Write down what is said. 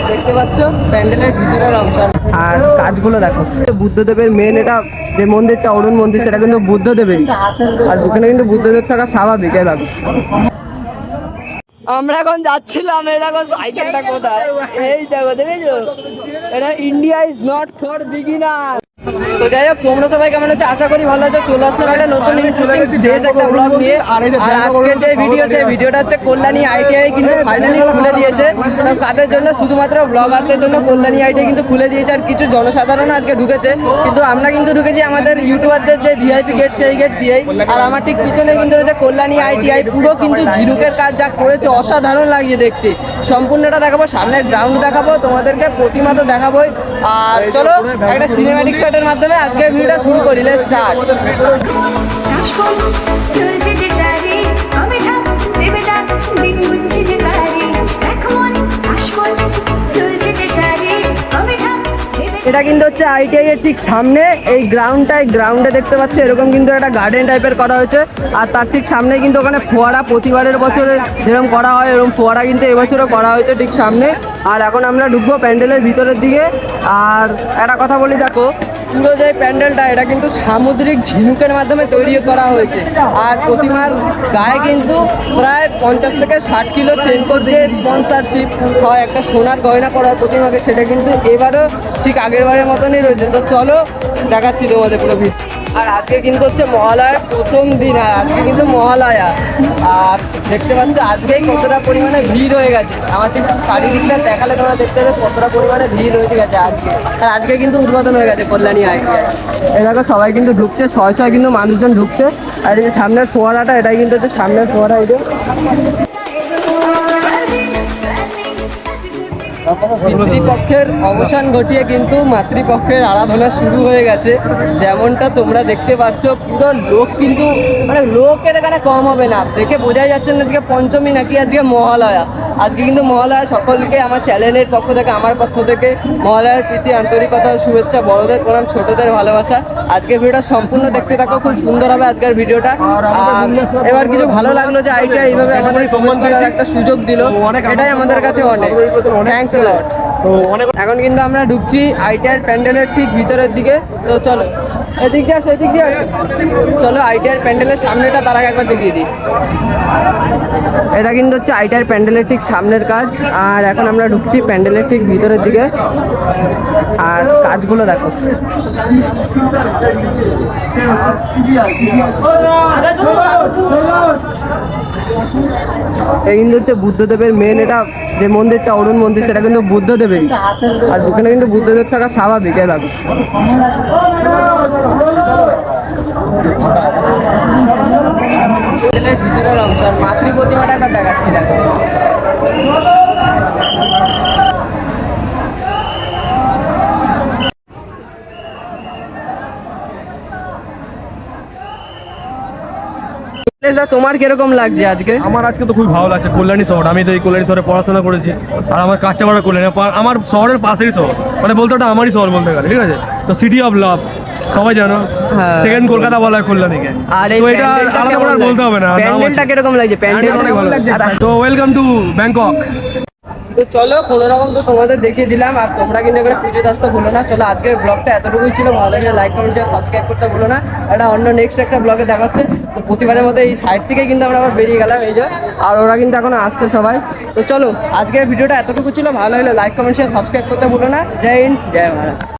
দেখতে পাচ্ছ প্যান্ডেলের ভিতরের অংশ আর কাজগুলো দেখো। বুদ্ধদেবের মেন এটা যে মন্দিরটা অরুণ মন্দির, সেটা কিন্তু বুদ্ধদেবেরই। আর ওখানে কিন্তু বুদ্ধদেব থাকা স্বাভাবিক। এই দেখো আমরা এখন যাচ্ছিলাম, এই দেখো সাইকেলটা কোথায়, এই দেখো দেখেছো, এটা India is not for beginner. তো যাই হোক, তোমরা সবাই কেমন আছো? আশা করি ভালো আছো। চলে আসলাম একটা নতুন ফ্রেশ একটা ব্লগ নিয়ে। আর আজকে যে ভিডিও, সেই ভিডিওটা হচ্ছে কল্যাণী আইটিআই কিন্তু ফাইনালি খুলে দিয়েছে। তো কাদের জন্য? শুধুমাত্র ব্লগারদের জন্য কল্যাণী আইটিআই কিন্তু খুলে দিয়েছে। আর কিছু জনসাধারণ আজকে ঢুকেছে, কিন্তু আমরা কিন্তু ঢুকেছি আমাদের ইউটিউবারদের যে ভিআইপি গেট, সেই গেট দিয়েই। আর আমার ঠিক পিছনে কিন্তু রয়েছে কল্যাণী আইটিআই। পুরো কিন্তু ঝিনুকের কাজ যা করেছে অসাধারণ লাগছে দেখতে। সম্পূর্ণটা দেখাবো, সামনের গ্রাউন্ড দেখাবো তোমাদেরকে, প্রতিমা তো দেখাবোই। আর চলো একটা সিনেম্যাটিক শটের মাধ্যমে আজকে ভিডিওটা শুরু করি। Let's start. এটা কিন্তু হচ্ছে আইটিআই এর ঠিক সামনে এই গ্রাউন্ডে দেখতে পাচ্ছ এরকম কিন্তু একটা গার্ডেন টাইপের করা হয়েছে। আর তার ঠিক সামনে কিন্তু ওখানে ফোয়ারা, প্রতিবারের বছরে যেরকম করা হয় এরকম ফোয়ারা কিন্তু এবছরও করা হয়েছে ঠিক সামনে। আর এখন আমরা ঢুকবো প্যান্ডেলের ভিতরের দিকে। আর একটা কথা বলি, দেখো পুরো যে প্যান্ডেলটা, এটা কিন্তু সামুদ্রিক ঝিনুকের মাধ্যমে তৈরি করা হয়েছে। আর প্রতিমার গায়ে কিন্তু প্রায় 50 থেকে 60 কিলো সেন্কোর যে স্পন্সরশিপ হয়, একটা সোনার গয়না করা হয় প্রতিমাকে, সেটা কিন্তু এবারও ঠিক আগের বারের মতনই রয়েছে। তো চলো দেখাচ্ছি তোমাদের পুরো ভিডিও। আর আজকে কিন্তু হচ্ছে মহালয়ার প্রথম দিন, আর আজকে কিন্তু মহালয়া। আর দেখতে পাচ্ছ আজকেই কতটা পরিমাণে ভিড় হয়ে গেছে। আমার ঠিক চারিদিকটা দেখালে তোমরা দেখতে পাবে কতটা পরিমাণে ভিড় হয়ে গেছে আজকে। আর আজকে কিন্তু উদ্বোধন হয়ে গেছে কল্যাণী আইটিআই। এই দেখো সবাই কিন্তু ঢুকছে, শয় শয় কিন্তু মানুষজন ঢুকছে। আর এই সামনের ফোয়ারাটা, এটাই কিন্তু হচ্ছে সামনের ফোয়ারা। এটা পিতৃপক্ষের অবসান ঘটিয়ে কিন্তু মাতৃপক্ষের আরাধনা শুরু হয়ে গেছে। যেমনটা তোমরা দেখতে পাচ্ছ, পুরো লোক কিন্তু মানে লোকের এখানে কম হবে না। দেখে বোঝাই যাচ্ছে না আজকে পঞ্চমী নাকি আজকে মহালয়া। আজকে কিন্তু মহালয়া। সকলকে আমার চ্যানেলের পক্ষ থেকে, আমার পক্ষ থেকে মহালয়ার প্রীতি, আন্তরিকতা, শুভেচ্ছা। বড়দের প্রণাম, ছোটদের ভালোবাসা। আজকের ভিডিওটা সম্পূর্ণ দেখতে থাকো, খুব সুন্দর হবে আজকের ভিডিওটা। এবার কিছু ভালো লাগলো যে আইটিআই এইভাবে আমাদের প্রবেশ করার একটা সুযোগ দিল, এটাই আমাদের কাছে অনেক থ্যাঙ্কস এ লট। এখন কিন্তু আমরা ঢুকছি আইটিআই প্যান্ডেলের ঠিক ভিতরের দিকে। তো চলো এদিক দিয়ে আসো, এদিক দিয়ে আসো। চলো আইটিআই প্যান্ডেলের সামনেটা তার আগে একবার দেখিয়ে দিই। এটা কিন্তু হচ্ছে আইটিআই প্যান্ডেলের ঠিক সামনের কাজ। আর এখন আমরা ঢুকছি প্যান্ডেলের ঠিক ভিতরের দিকে। আর কাজগুলো দেখো। এই কিন্তু হচ্ছে বুদ্ধদেবের মেন এটা যে মন্দিরটা অরুণ মন্দির, সেটা কিন্তু বুদ্ধদেবেরই। আর ওখানে কিন্তু বুদ্ধদেব থাকা স্বাভাবিক। এই দেখো ভিতরের অংশ। আর মাতৃ প্রতিমাটা একটা দেখাচ্ছি, দেখো তোমার কিরকম লাগছে আজকে? আমার আজকে তো খুব ভালো লাগছে। কল্যাণী শহর, আমি তো এই কল্যাণী শহরে পড়াশোনা করেছি। আর আমার কাঁচাপাড়া কল্যাণী আমার শহরের পাশেই শহর, মানে বলতে ওটা আমারই শহর বলতে গেলে, ঠিক আছে। তো সিটি অফ লাভ সবাই জানো, সেকেন্ড কলকাতা বলা হয় কল্যাণীকে। আর তো এটা আলাদা করে বলতে হবে না। প্যান্ডেলটা কিরকম লাগছে? প্যান্ডেল অনেক ভালো। তো ওয়েলকাম টু ব্যাংকক। তো চলো কোনো রকম তো তোমাদের দেখিয়ে দিলাম। আর তোমরা কিন্তু এখানে পুজো আসতে ভুলো না। চলো আজকের ব্লগটা এতটুকুই ছিল। ভালো লাগলে লাইক, কমেন্ট, সাবস্ক্রাইব করতে ভুলো না। এটা অন্য নেক্সট একটা ব্লগে দেখাচ্ছে। তো প্রতিবারের মতো এই সাইড থেকে কিন্তু আমরা আবার বেরিয়ে গেলাম, এই যে। আর ওরা কিন্তু এখনো আসছে সবাই। তো চলো আজকের ভিডিওটা এতটুকু ছিল। ভালো লাগলে লাইক, কমেন্ট, সাবস্ক্রাইব করতে ভুলো না। জয় হিন্দ, জয় ভারত।